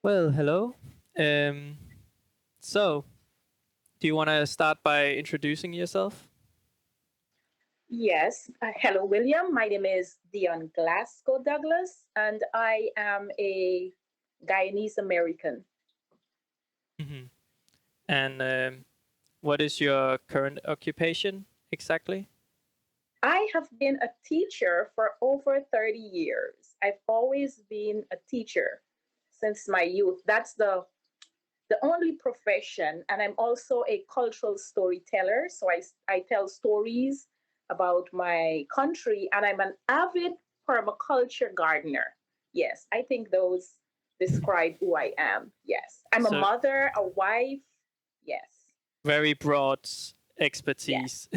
Well, hello. Um, so, do you want to start by introducing yourself? Yes. Hello, William. My name is Dion Glasgow Douglas, and I am a Guyanese American. Hmm. And what is your current occupation exactly? I have been a teacher for over 30 years. I've always been a teacher since my youth. That's the only profession. And I'm also a cultural storyteller. So I tell stories about my country, and I'm an avid permaculture gardener. Yes, I think those describe who I am. Yes, I'm a So, mother, a wife. Yes, very broad yes. expertise.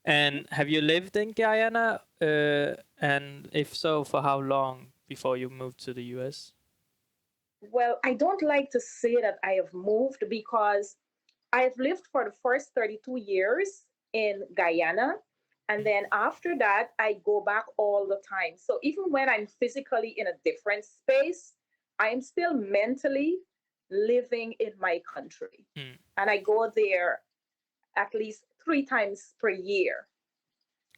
And have you lived in Guyana? And if so, for how long before you moved to the US? Well, I don't like to say that I have moved because I've lived for the first 32 years in Guyana. And then after that, I go back all the time. So even when I'm physically in a different space, I'm still mentally living in my country. Hmm. And I go there at least 3 times per year.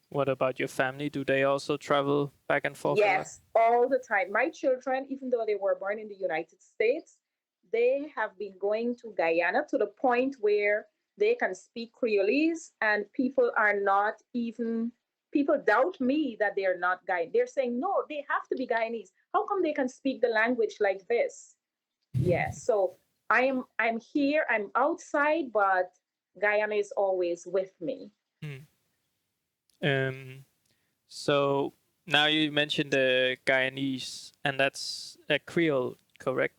What about your family? Do they also travel back and forth a lot? Yes, all the time. My children, even though they were born in the United States, they have been going to Guyana to the point where they can speak Creolese, and people are not even, people doubt me that they're not Guyanese. They're saying, no, they have to be Guyanese. How come they can speak the language like this? Yes. So I'm here, I'm outside, but Guyana is always with me. Hmm. Um, So now you mentioned the Guyanese, and that's a Creole, correct?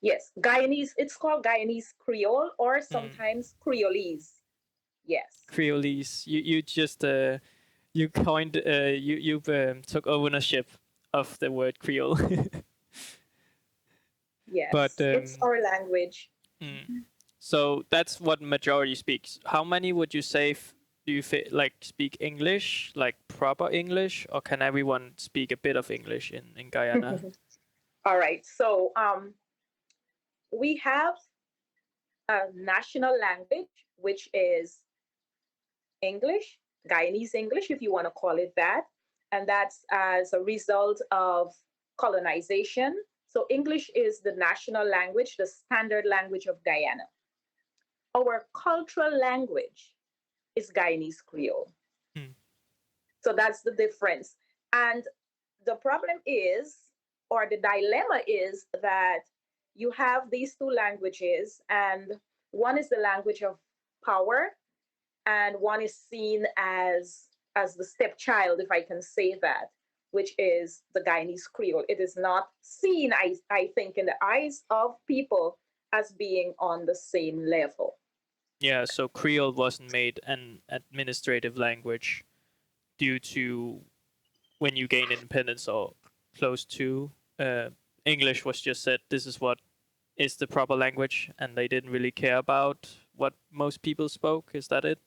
Yes, Guyanese, it's called Guyanese Creole or Mm. sometimes Creolese. Yes, Creolese. You just you coined you've took ownership of the word Creole, but yes, it's our language. mm. So that's what majority speaks. How many would you say do you like speak English, like proper English, or can everyone speak a bit of English in Guyana? All right, so we have a national language, which is English, Guyanese English, if you want to call it that. And that's as a result of colonization. So English is the national language, the standard language of Guyana. Our cultural language is Guyanese Creole. Mm. So that's the difference. And the problem is, or the dilemma is, that you have these two languages, and one is the language of power, and one is seen as the stepchild, if I can say that, which is the Guyanese Creole. It is not seen, I think, in the eyes of people as being on the same level. Yeah, so Creole wasn't made an administrative language due to when you gain independence or close to. Uh, English was just said this is what is the proper language, and they didn't really care about what most people spoke. Is that it?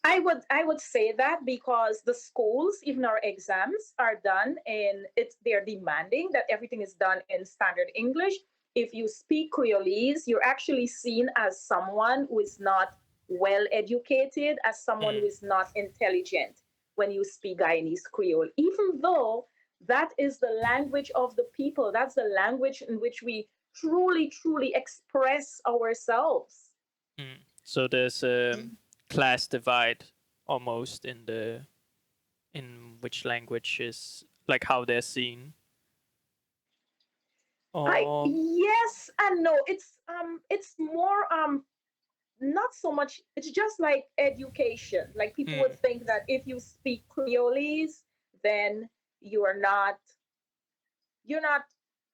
I would say that because the schools, even our exams, are done in it. They're demanding that everything is done in standard English. If you speak Creolese, you're actually seen as someone who is not well educated, as someone who Mm. is not intelligent when you speak Guyanese Creole, even though that is the language of the people. That's the language in which we truly, truly express ourselves. Mm. So there's a class divide almost in which language is like how they're seen. I Or yes and no. It's more not so much. It's just like education. Like people would mm. think that if you speak Creolese, then you are not you're not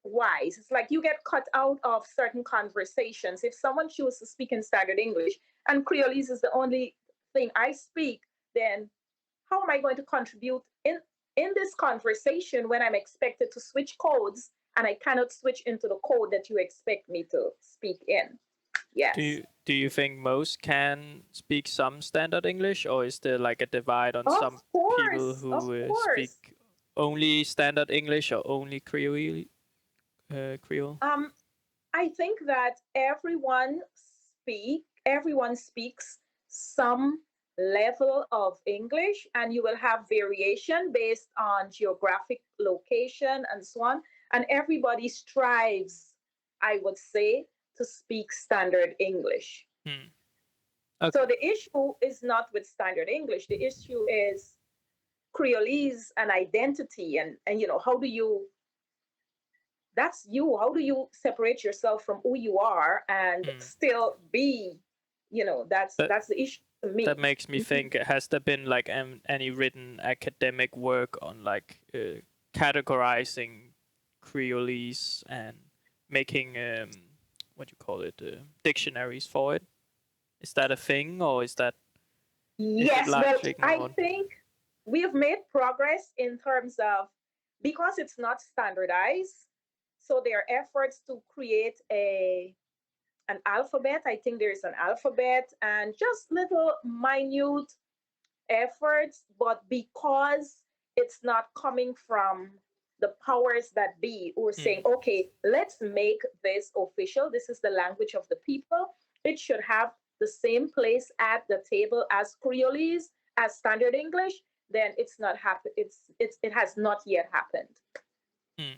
wise. It's like you get cut out of certain conversations. If someone chooses to speak in standard English and Creolese is the only thing I speak, then how am I going to contribute in this conversation when I'm expected to switch codes and I cannot switch into the code that you expect me to speak in? Yes. Do you think most can speak some standard English, or is there like a divide on some people Of who course. speak only standard English or only Creole? Creole? Um, I think that everyone speaks some level of English, and you will have variation based on geographic location and so on. And everybody strives, I would say, to speak standard English. Hmm. So Okay. the issue is not with standard English. The issue is Creolese and identity, and how do you that's you. How do you separate yourself from who you are and Hmm. still be, that's That that's the issue to that me. makes me Mhm. think. Has there been like any written academic work on like categorizing Creolese and making what do you call it, dictionaries for it? Is that a thing, or is it Yes, well, largely I ignored? think we have made progress in terms of, because it's not standardized, so there are efforts to create a an alphabet. I think there's an alphabet and just little minute efforts, but because it's not coming from the powers that be who are saying, Hmm. okay, let's make this official. This is the language of the people. It should have the same place at the table as Creolese, as standard English. Then it's not happen. It has not yet happened. Hmm.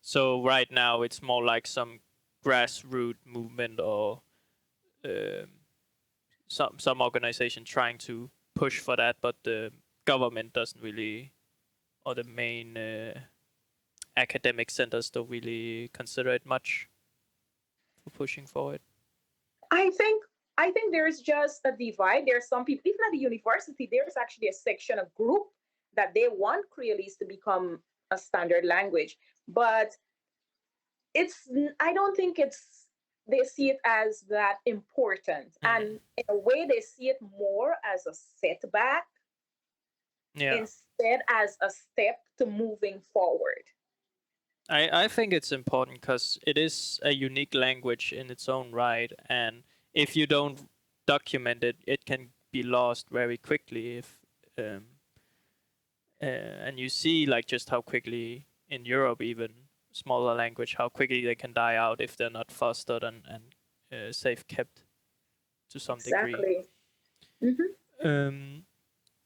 So right now it's more like some grassroots movement, or um, some organization trying to push for that, but the government doesn't really, or the main academic centers don't really consider it much for pushing for it. I think I think there's just a divide. There's some people, even at the university, there's actually a section, a group that they want Creolese to become a standard language. But it's I don't think it's they see it as that important. Hmm. And in a way they see it more as a setback Yeah, instead as a step to moving forward. I think it's important because it is a unique language in its own right, and if you don't document it, it can be lost very quickly. If um, and you see like just how quickly in Europe, even smaller language, how quickly they can die out if they're not fostered and safe kept to some degree. Exactly. Hmm. Um,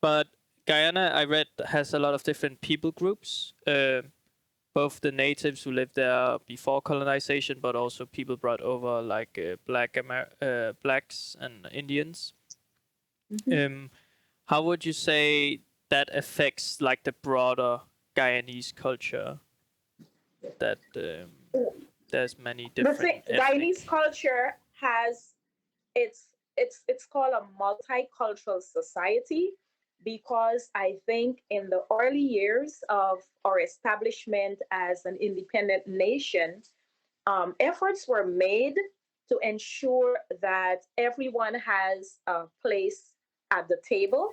but Guyana, I read, has a lot of different people groups. Both the natives who lived there before colonization, but also people brought over like blacks and Indians. Hmm. Um, how would you say that affects like the broader Guyanese culture? That there's many The thing, different Guyanese ethnic. culture has it's called a multicultural society because I think in the early years of our establishment as an independent nation, efforts were made to ensure that everyone has a place at the table.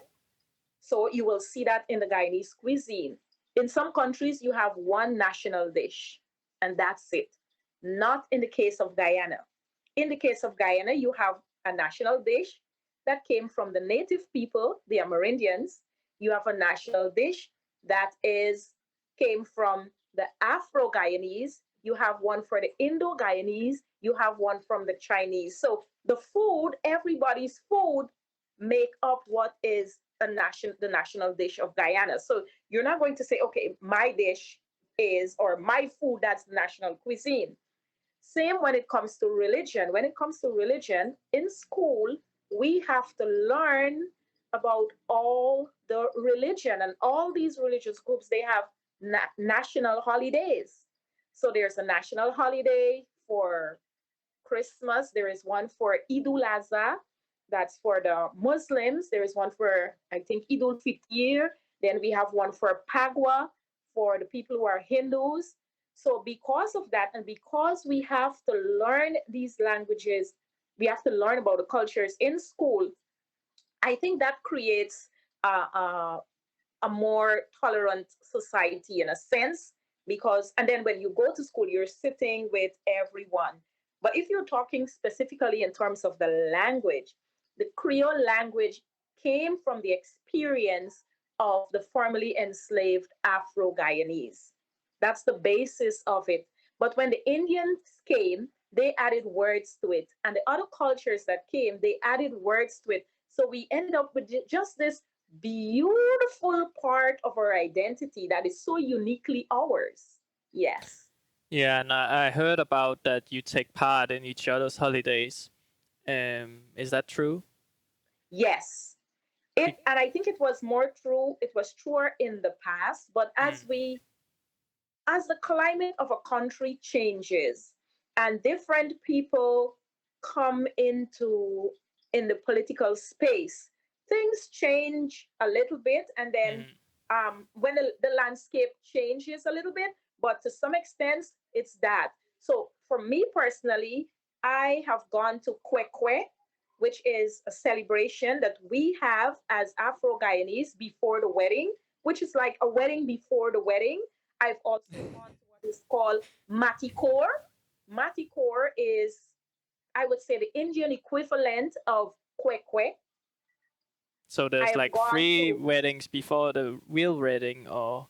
So you will see that in the Guyanese cuisine. In some countries, you have one national dish, and that's it. Not in the case of Guyana. In the case of Guyana, you have a national dish that came from the native people, the Amerindians. You have a national dish that is came from the Afro Guyanese. You have one for the Indo Guyanese. You have one from the Chinese. So the food, everybody's food, make up what is the national dish of Guyana. So you're not going to say, okay, my dish is, or my food, that's the national cuisine. Same when it comes to religion. When it comes to religion, in school, we have to learn about all the religion, and all these religious groups, they have national holidays. So there's a national holiday for Christmas. There is one for Idul Adha. That's for the Muslims. There is one for, I think, Idul Fitr. Then we have one for Pagwa for the people who are Hindus. So because of that, and because we have to learn these languages, we have to learn about the cultures in school. I think that creates a more tolerant society in a sense, because and then when you go to school you're sitting with everyone. But if you're talking specifically in terms of the language, the Creole language came from the experience of the formerly enslaved Afro Guyanese. That's the basis of it. But when the Indians came, they added words to it. And the other cultures that came, they added words to it. So we ended up with just this beautiful part of our identity that is so uniquely ours. Yes. Yeah, and I heard about that you take part in each other's holidays. Is that true? Yes. It Be- and I think it was truer in the past, but mm, as the climate of a country changes and different people come into in the political space, things change a little bit, and then mm, when the landscape changes a little bit, but to some extent it's that. So for me personally, I have gone to Kwekwe, which is a celebration that we have as Afro Guyanese before the wedding, which is like a wedding before the wedding. I've also gone to what is called Matikor. Matikor is, I would say, the Indian equivalent of Kwekwe. so I there's have like gone three to weddings before the real wedding, or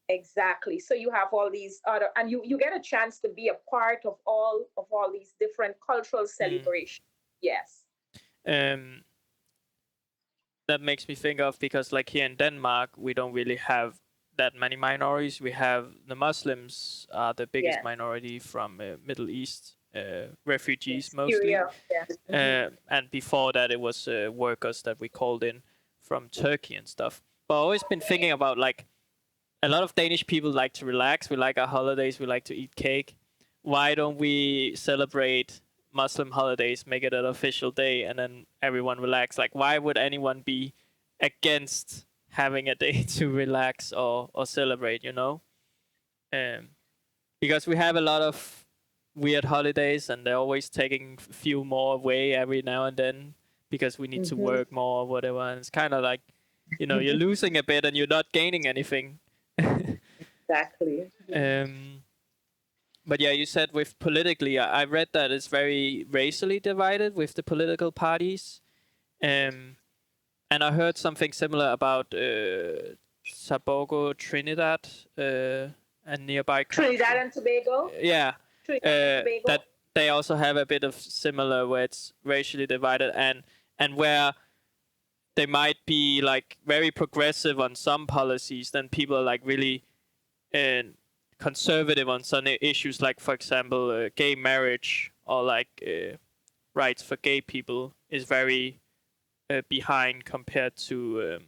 exactly. So you have all these other, and you get a chance to be a part of all these different cultural mm, celebrations. Yes. um, that makes me think of, because like here in Denmark, we don't really have that many minorities. We have the Muslims are the biggest Yes. minority from Middle East, refugees Yes. mostly. Syria. Yes. Hmm. And before that, it was workers that we called in from Turkey and stuff. But I've always been thinking about, like, a lot of Danish people like to relax. We like our holidays. We like to eat cake. Why don't we celebrate Muslim holidays, make it an official day, and then everyone relax? Like, why would anyone be against having a day to relax or celebrate? Um, because we have a lot of weird holidays, and they're always taking a few more away every now and then because we need to Hmm. work more or whatever. And it's kind of like, you're losing a bit and you're not gaining anything. Exactly. um, but yeah, you said with politically, I read that it's very racially divided with the political parties. Um, and I heard something similar about Tobago, Trinidad, a nearby Trinidad country. and Tobago. Yeah, Trinidad and Tobago. that they also have a bit of similar, where it's racially divided, and where they might be like very progressive on some policies, then people are like really uh, conservative on some issues, like for example, gay marriage, or like rights for gay people is very behind compared to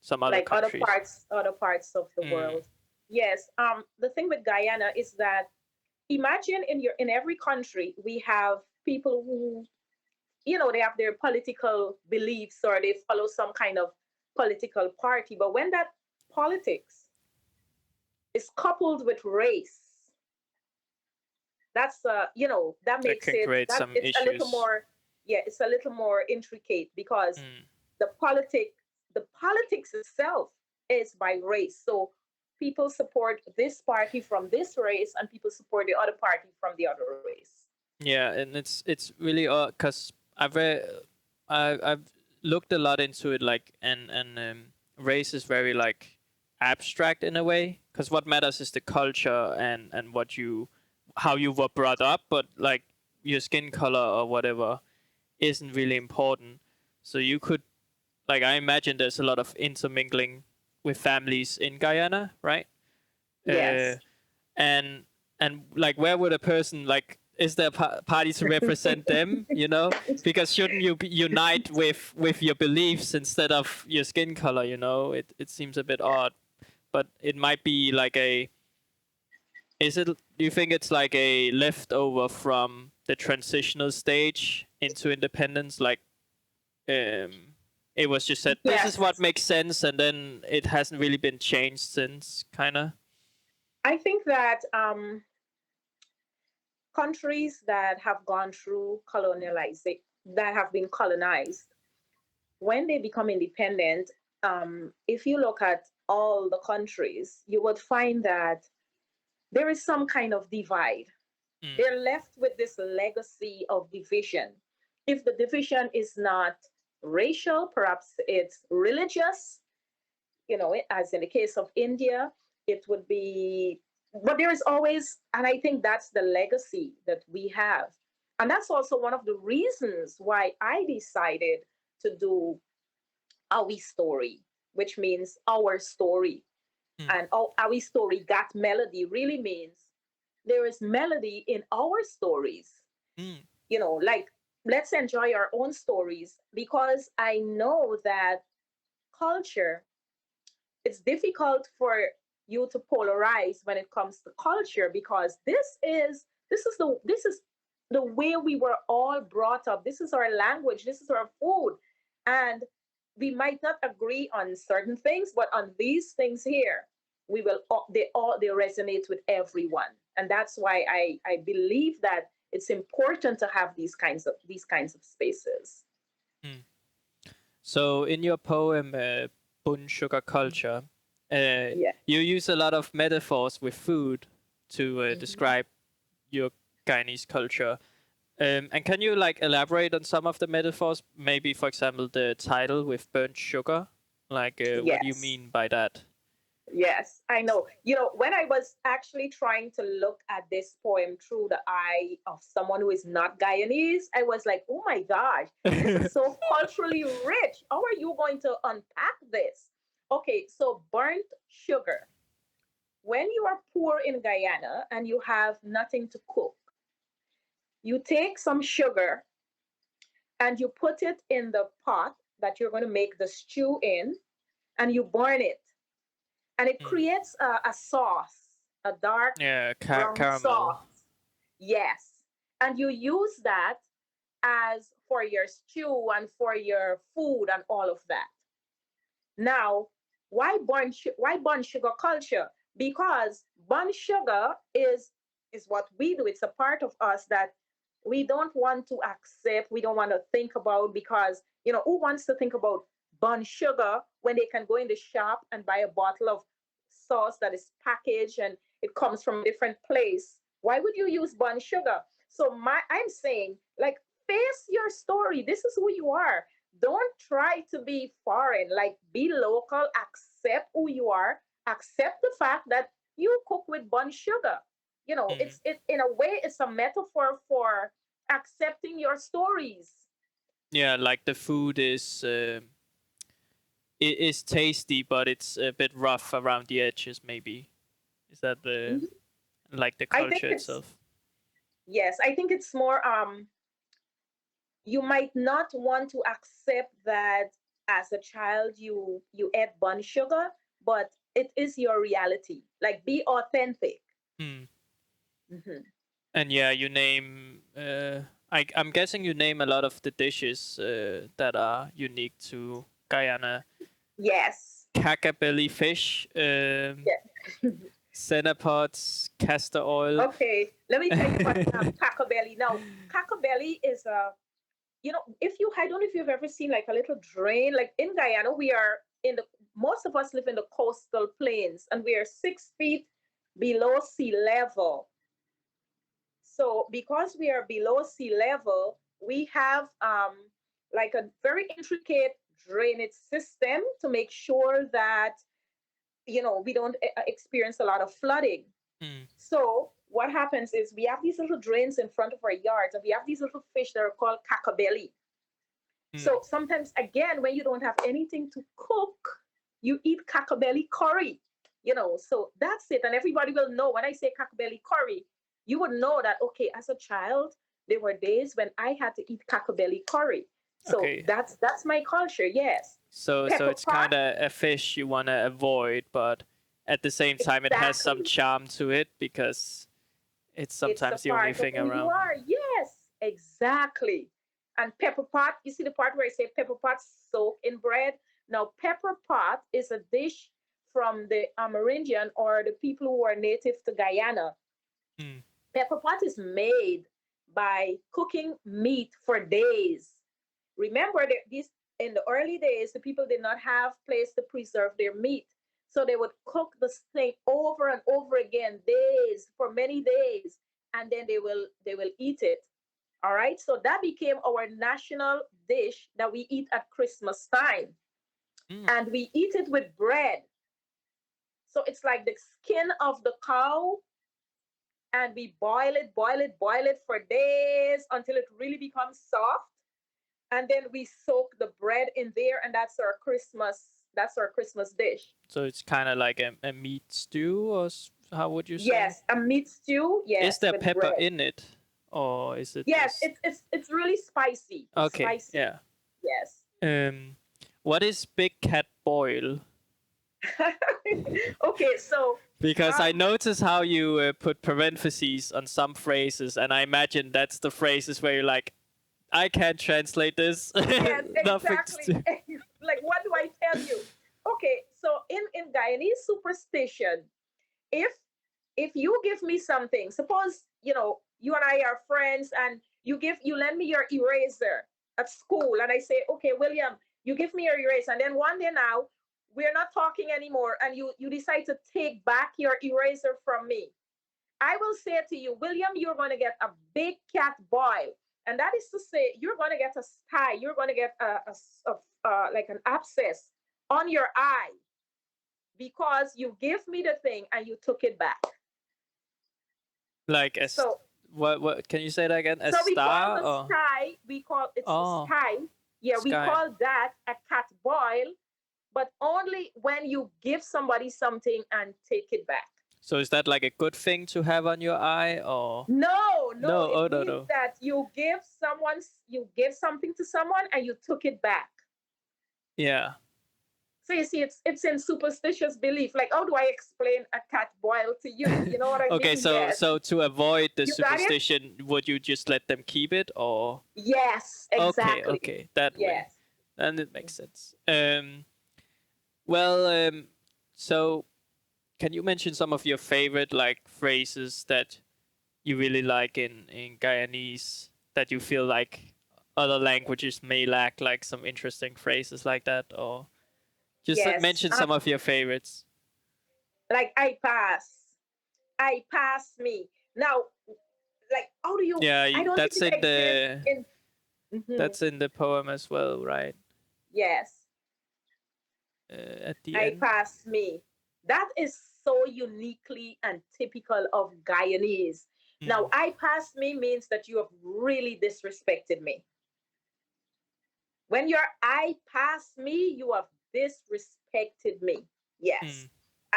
some other Like countries. other parts of the Mm, world. Yes. The thing with Guyana is that imagine in every country we have people who they have their political beliefs or they follow some kind of political party, but when that politics is coupled with race, that's that that makes can it create that some it's a little issues. more, yeah, it's a little more intricate because Mm. the politic the politics itself is by race. So people support this party from this race and people support the other party from the other race. Yeah, and it's really odd because I've looked a lot into it, like, and race is very like abstract in a way, because what matters is the culture and what you how you were brought up, but like your skin color or whatever isn't really important. So you could, like, I imagine there's a lot of intermingling with families in Guyana, right? Uh, Yes. and like, where would a person, like, is there a party to represent them, because shouldn't you unite with your beliefs instead of your skin color? It seems a bit odd, but it might be like a is it do you think it's like a leftover from the transitional stage into independence, like, um it was just said this is what Yes. makes sense, and then it hasn't really been changed since, kind of. I think that countries that have gone through colonialization, that have been colonized, when they become independent, if you look at all the countries, you would find that there is some kind of divide. Mm, They're left with this legacy of division. If the division is not racial, perhaps it's religious, as in the case of India, it would be but there is always, and I think that's the legacy that we have. And that's also one of the reasons why I decided to do our story, which means our story. Mm, And our story got melody really means there is melody in our stories. mm, Like, let's enjoy our own stories, because I know that culture, it's difficult for you to polarize when it comes to culture, because this is the way we were all brought up. This is our language, this is our food. And we might not agree on certain things, but on these things here, we will they resonate with everyone. And that's why I believe that it's important to have these kinds of spaces. mm. So in your poem, Bun Sugar Culture, uh, Yeah. you use a lot of metaphors with food to Mhm. describe your Guyanese culture. And can you like elaborate on some of the metaphors? Maybe, for example, the title with burnt sugar. Like, what do you Yes. mean by that? Yes, I know. When I was actually trying to look at this poem through the eye of someone who is not Guyanese, I was like, oh my gosh, this is so culturally rich. How are you going to unpack this? Okay, so burnt sugar. When you are poor in Guyana and you have nothing to cook, you take some sugar and you put it in the pot that you're going to make the stew in, and you burn it, and it Mm. creates a sauce, a dark Yeah, brown caramel. sauce. Yes. And you use that as for your stew and for your food and all of that. Now, why bun sugar culture? Because bun sugar is what we do. It's a part of us that we don't want to accept. We don't want to think about, because who wants to think about bun sugar when they can go in the shop and buy a bottle of sauce that is packaged and it comes from a different place? Why would you use bun sugar? So I'm saying, like, face your story. This is who you are. Don't try to be foreign. Like, be local, accept who you are, accept the fact that you cook with bun sugar. Mm. It in a way, it's a metaphor for accepting your stories. Yeah, like the food is it is tasty, but it's a bit rough around the edges. Maybe is that the Mhm. like the I think culture it's itself? Yes, I think it's more, you might not want to accept that as a child you ate bun sugar, but it is your reality. Like, be authentic. Hmm. Hmm. And yeah, you name. I'm guessing you name a lot of the dishes that are unique to Guyana. Yes. Caca fish, Yeah. cenopods, castor oil. Okay, let me tell you what cackabelly. Now, cackabelly is a, if you, I don't know if you've ever seen like a little drain. Like in Guyana, we are in the most of us live in the coastal plains, and we are 6 feet below sea level. So because we are below sea level, we have like a very intricate drainage system to make sure that we don't experience a lot of flooding. Mm, So what happens is we have these little drains in front of our yards, and we have these little fish that are called cackabelly. mm. So sometimes, again, when you don't have anything to cook, you eat cackabelly curry. So that's it. And everybody will know when I say cackabelly curry, you would know that, okay, as a child, there were days when I had to eat cackabelly curry. So Okay, that's my culture. Yes. so Pepper it's pot. kind of a fish you want to avoid, but at the same time, it has some Exactly. charm to it because it's It's a sometimes the only part of thing who you around. are. Yes, exactly. And pepper pot, you see the part where I say pepper pot soak in bread? Now, pepper pot is a dish from the Amerindian, or the people who are native to Guyana. Mm, Pepper pot is made by cooking meat for days. Remember that these in the early days, the people did not have place to preserve their meat. So they would cook the steak over and over again, days, for many days, and then they will eat it. All right. So that became our national dish that we eat at Christmas time. mm. And we eat it with bread. So it's like the skin of the cow, and we boil it, boil it, boil it for days until it really becomes soft. And then we soak the bread in there, and that's our Christmas dish. So it's kind of like a meat stew, or how would you say? Yes, a meat stew, Is yes, there with pepper bread. in it, or is it Yes, just it's really spicy. It's okay? spicy. Yeah. Yes. Um, what is big cat boil? Okay, so Because I um notice how you put parentheses on some phrases, and I imagine that's the phrases where you're like, I can't translate this. yes, Nothing to exactly. do. Like, what do I tell you? Okay, so in Guyanese superstition, if if you give me something, suppose you and I are friends, and you lend me your eraser at school, and I say, okay, William, you give me your eraser, and then one day now we're not talking anymore, and you decide to take back your eraser from me. I will say to you, William, you're going to get a big cat boil. And that is to say, you're going to get a sty, you're going to get like an abscess on your eye, because you gave me the thing and you took it back. Like So, what? Can you say that again? A so we call star the or sty, it's the oh sty. Yeah, we sky? call that a cat boil, but only when you give somebody something and take it back. So is that like a good thing to have on your eye or No, no, no? it Oh no means no. that you give something to someone and you took it back. Yeah. So you see, it's in superstitious belief. Like, how do I explain a cat boil to you? You know what I Okay, mean? so Yes. so to avoid the You got it? superstition, would you just let them keep it or Yes, okay, exactly. okay, that way. Yes. And it makes sense. Well, so can you mention some of your favorite like phrases that you really like in Guyanese that you feel like other languages may lack, like some interesting phrases like that, or just Yes. mention some of your favorites. Like, I pass me. Now, like, how do you Yeah, I don't think that's it in exists the in Mhm. that's in the poem as well, right? Yes. At the I end. pass me. That is so uniquely and typical of Guyanese. Now, Mm. I pass me means that you have really disrespected me. When you're I pass me, you have disrespected me. Yes. Mm.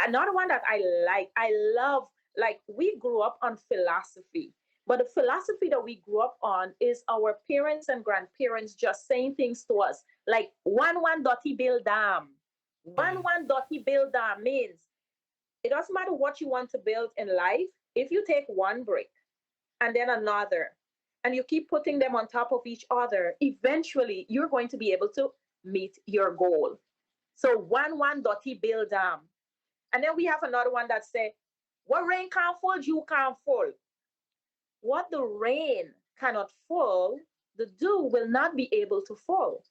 Another one that I love, like, we grew up on philosophy, but the philosophy that we grew up on is our parents and grandparents just saying things to us, like one dotty bill dam. Mm. One dotty bill dam means it doesn't matter what you want to build in life. If you take one brick and then another, and you keep putting them on top of each other, eventually you're going to be able to meet your goal. So one dotty build dam. And then we have another one that say, what rain can't fall, you can't fall. What the rain cannot fall, the dew will not be able to fall.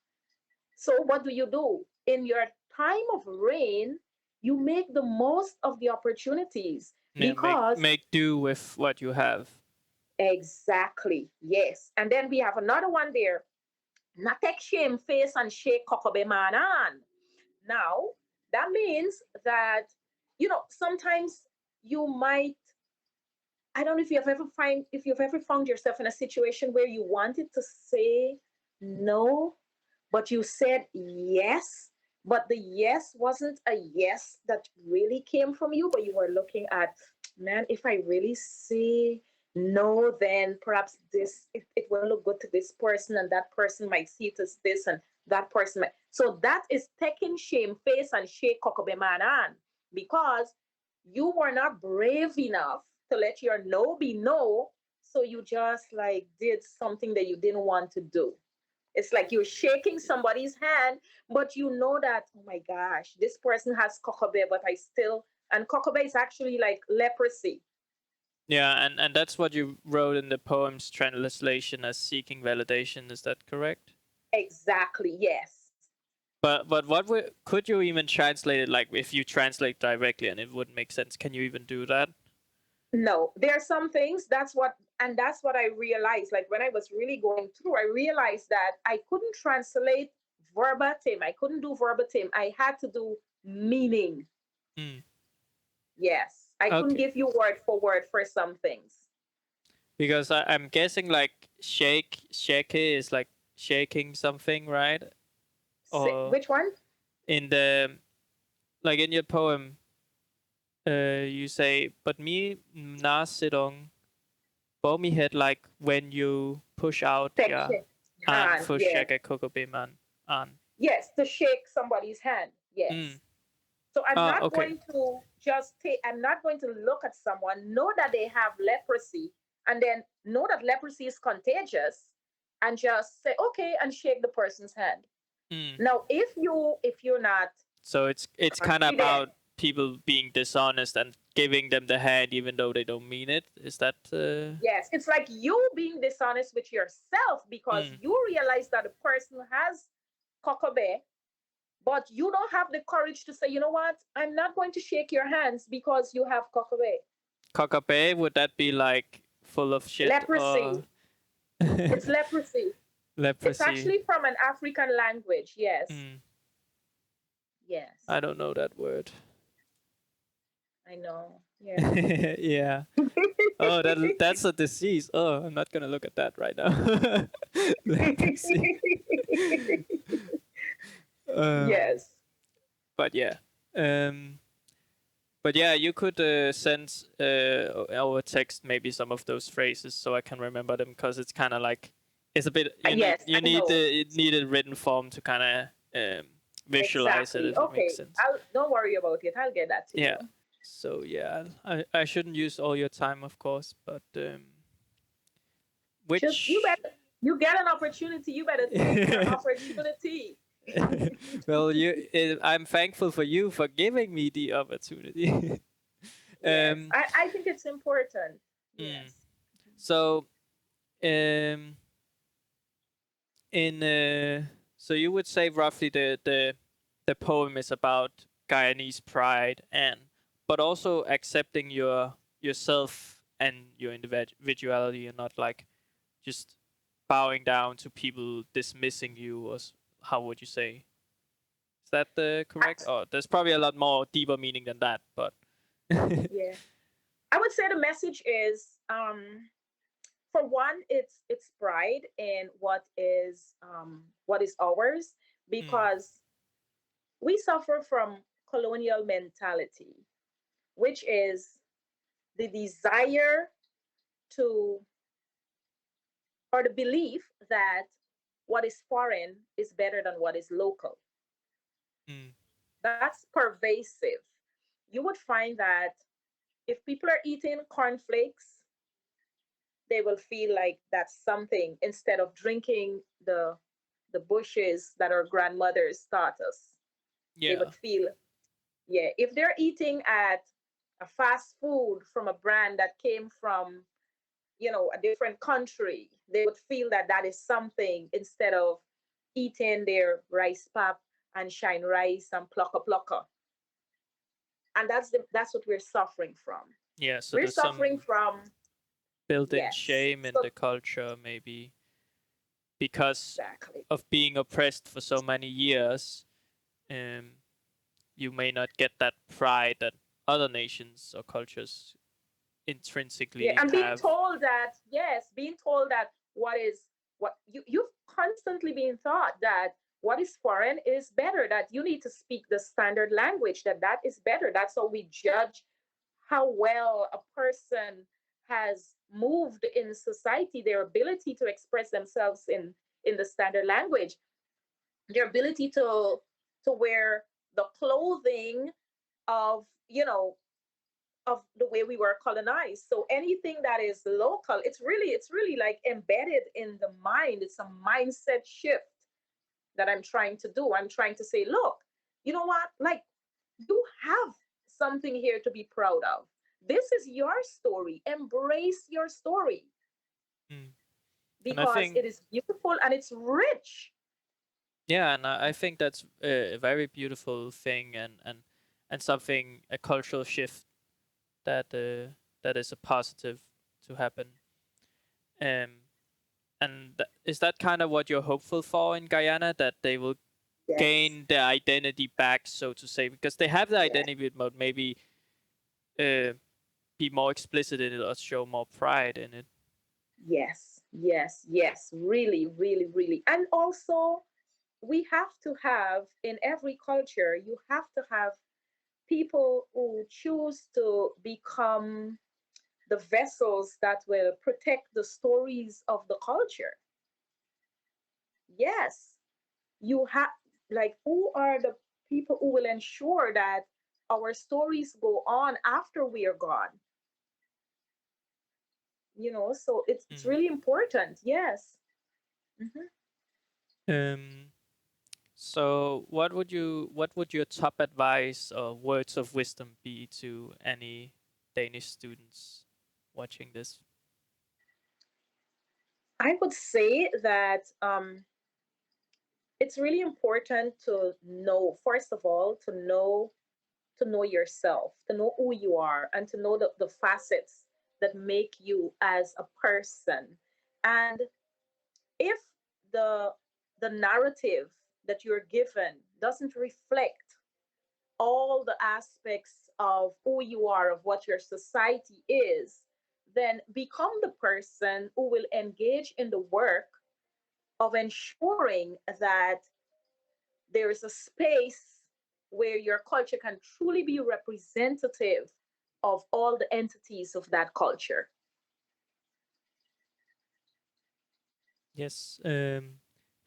So what do? In your time of rain, you make the most of the opportunities, Yeah, because make do with what you have. exactly, yes. And then we have another one there. Not take shame face and shake kokobe manan. Now, that means that, sometimes you might, I don't know if you've ever found yourself in a situation where you wanted to say no, but you said yes, but the yes wasn't a yes that really came from you, but you were looking at, man, if I really say no, then perhaps it won't look good to this person, and that person might see it as this, and that person might. So that is taking shame face and shake kokobe manan, because you were not brave enough to let your no be no, so you just like did something that you didn't want to do. It's like you're shaking somebody's hand, but you know that, oh my gosh, this person has kokobe, but and kokobe is actually like leprosy. Yeah, and that's what you wrote in the poem's translation as seeking validation. Is that correct? Exactly, yes. But could you even translate it like if you translate directly and it wouldn't make sense? Can you even do that? No, there are some things, that's what I realized. Like, when I was really going through, I realized that I couldn't translate verbatim. I couldn't do verbatim. I had to do meaning. Mm. Yes, I couldn't Okay. give you word for word for some things. Because I'm guessing like shake is like shaking something, right? Or Which one? in the like in your poem, you say, "But me na sidong bow me head like when you push out ya Section. an Hand. for Yeah. shake a kokobe man an." Yes, to shake somebody's hand. Mm. Yes. So I'm Ah, not okay. going to just take, I'm not going to look at someone, know that they have leprosy, and then know that leprosy is contagious and just say, okay, and shake the person's hand. Mm. Now, if you're not So it's kind of confident, about people being dishonest and giving them the hand even though they don't mean it. Is that? yes, it's like you being dishonest with yourself because Mm. you realize that a person has cockabeh, but you don't have the courage to say, you know what, I'm not going to shake your hands because you have cockabeh. Cockapay, would that be like full of shit or Leprosy. It's leprosy. It's leprosy? actually from an African language. Yes. Mm. Yes. I don't know that word. I know. Yeah. Yeah. Oh, that's a disease. Oh, I'm not gonna look at that right now. Leprosy. Um, Yes. but yeah. Um, but yeah, you could send our text maybe some of those phrases so I can remember them because it's kind of like it's a bit Yes, you I know. need a written form to kind of visualize it Exactly. if it makes Okay. sense. I'll don't worry about it. I'll get that to Yeah. you. So yeah, I shouldn't use all your time, of course, but Just you which better you get an opportunity, you better take your opportunity. well, I'm thankful for you for giving me the opportunity. Yes. um, I think it's important. mm. Yes. So um, in so you would say roughly the poem is about Guyanese pride and but also accepting yourself and your individuality and not like just bowing down to people dismissing you or how would you say? Is that correct? Oh, there's probably a lot more deeper meaning than that, but Yeah. I would say the message is for one, it's pride in what is ours mm, because we suffer from colonial mentality, which is the desire to or the belief that what is foreign is better than what is local. mm, That's pervasive. You would find that if people are eating cornflakes, they will feel like that's something instead of drinking the bushes that our grandmothers taught us. They yeah, would feel, yeah, if they're eating at a fast food from a brand that came from, a different country, they would feel that that is something instead of eating their rice pap and shine rice and plucker. And that's what we're suffering from. yeah. So We're there's suffering some from, built-in yes. shame in So the culture, maybe because exactly. of being oppressed for so many years. Um, you may not get that pride that other nations or cultures Yeah, intrinsically and being have. told that, yes, being told that what you've constantly been taught that what is foreign is better, that you need to speak the standard language, that is better. That's how we judge how well a person has moved in society, their ability to express themselves in the standard language, their ability to wear the clothing of of the way we were colonized. So anything that is local, it's really like embedded in the mind. It's a mindset shift that I'm trying to do. I'm trying to say, look, you know what? Like you have something here to be proud of. This is your story. Embrace your story Mm. And I because think it is beautiful and it's rich. yeah, and I think that's a very beautiful thing and something a cultural shift that that is a positive to happen. Um, and is that kind of what you're hopeful for in Guyana that they will Yes. gain their identity back, so to say, because they have the Yes. identity, but maybe uh, be more explicit in it or show more pride in it. Yes, yes, yes, really, really, really. And also, we have to have in every culture, you have to have people who choose to become the vessels that will protect the stories of the culture. Yes, you have, like, who are the people who will ensure that our stories go on after we are gone? So it's Mm. really important. Yes. Mhm. Um, so what would your top advice or words of wisdom be to any Danish students watching this? I would say that it's really important to know, first of all, to know yourself, to know who you are, and to know the facets that make you as a person. And if the the narrative that you're given doesn't reflect all the aspects of who you are, of what your society is, then become the person who will engage in the work of ensuring that there is a space where your culture can truly be representative of all the entities of that culture. Yes.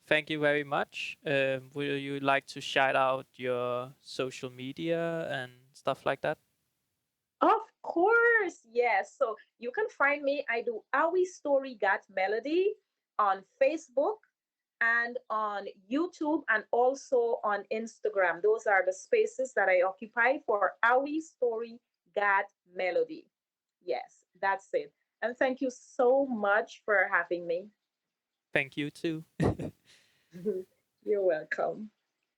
Thank you very much. Would you like to shout out your social media and stuff like that? Of course, yes. So you can find me. I do Awi Story Got Melody on Facebook and on YouTube and also on Instagram. Those are the spaces that I occupy for Awi Story Got Melody. Yes, that's it. And thank you so much for having me. Thank you too. You're welcome.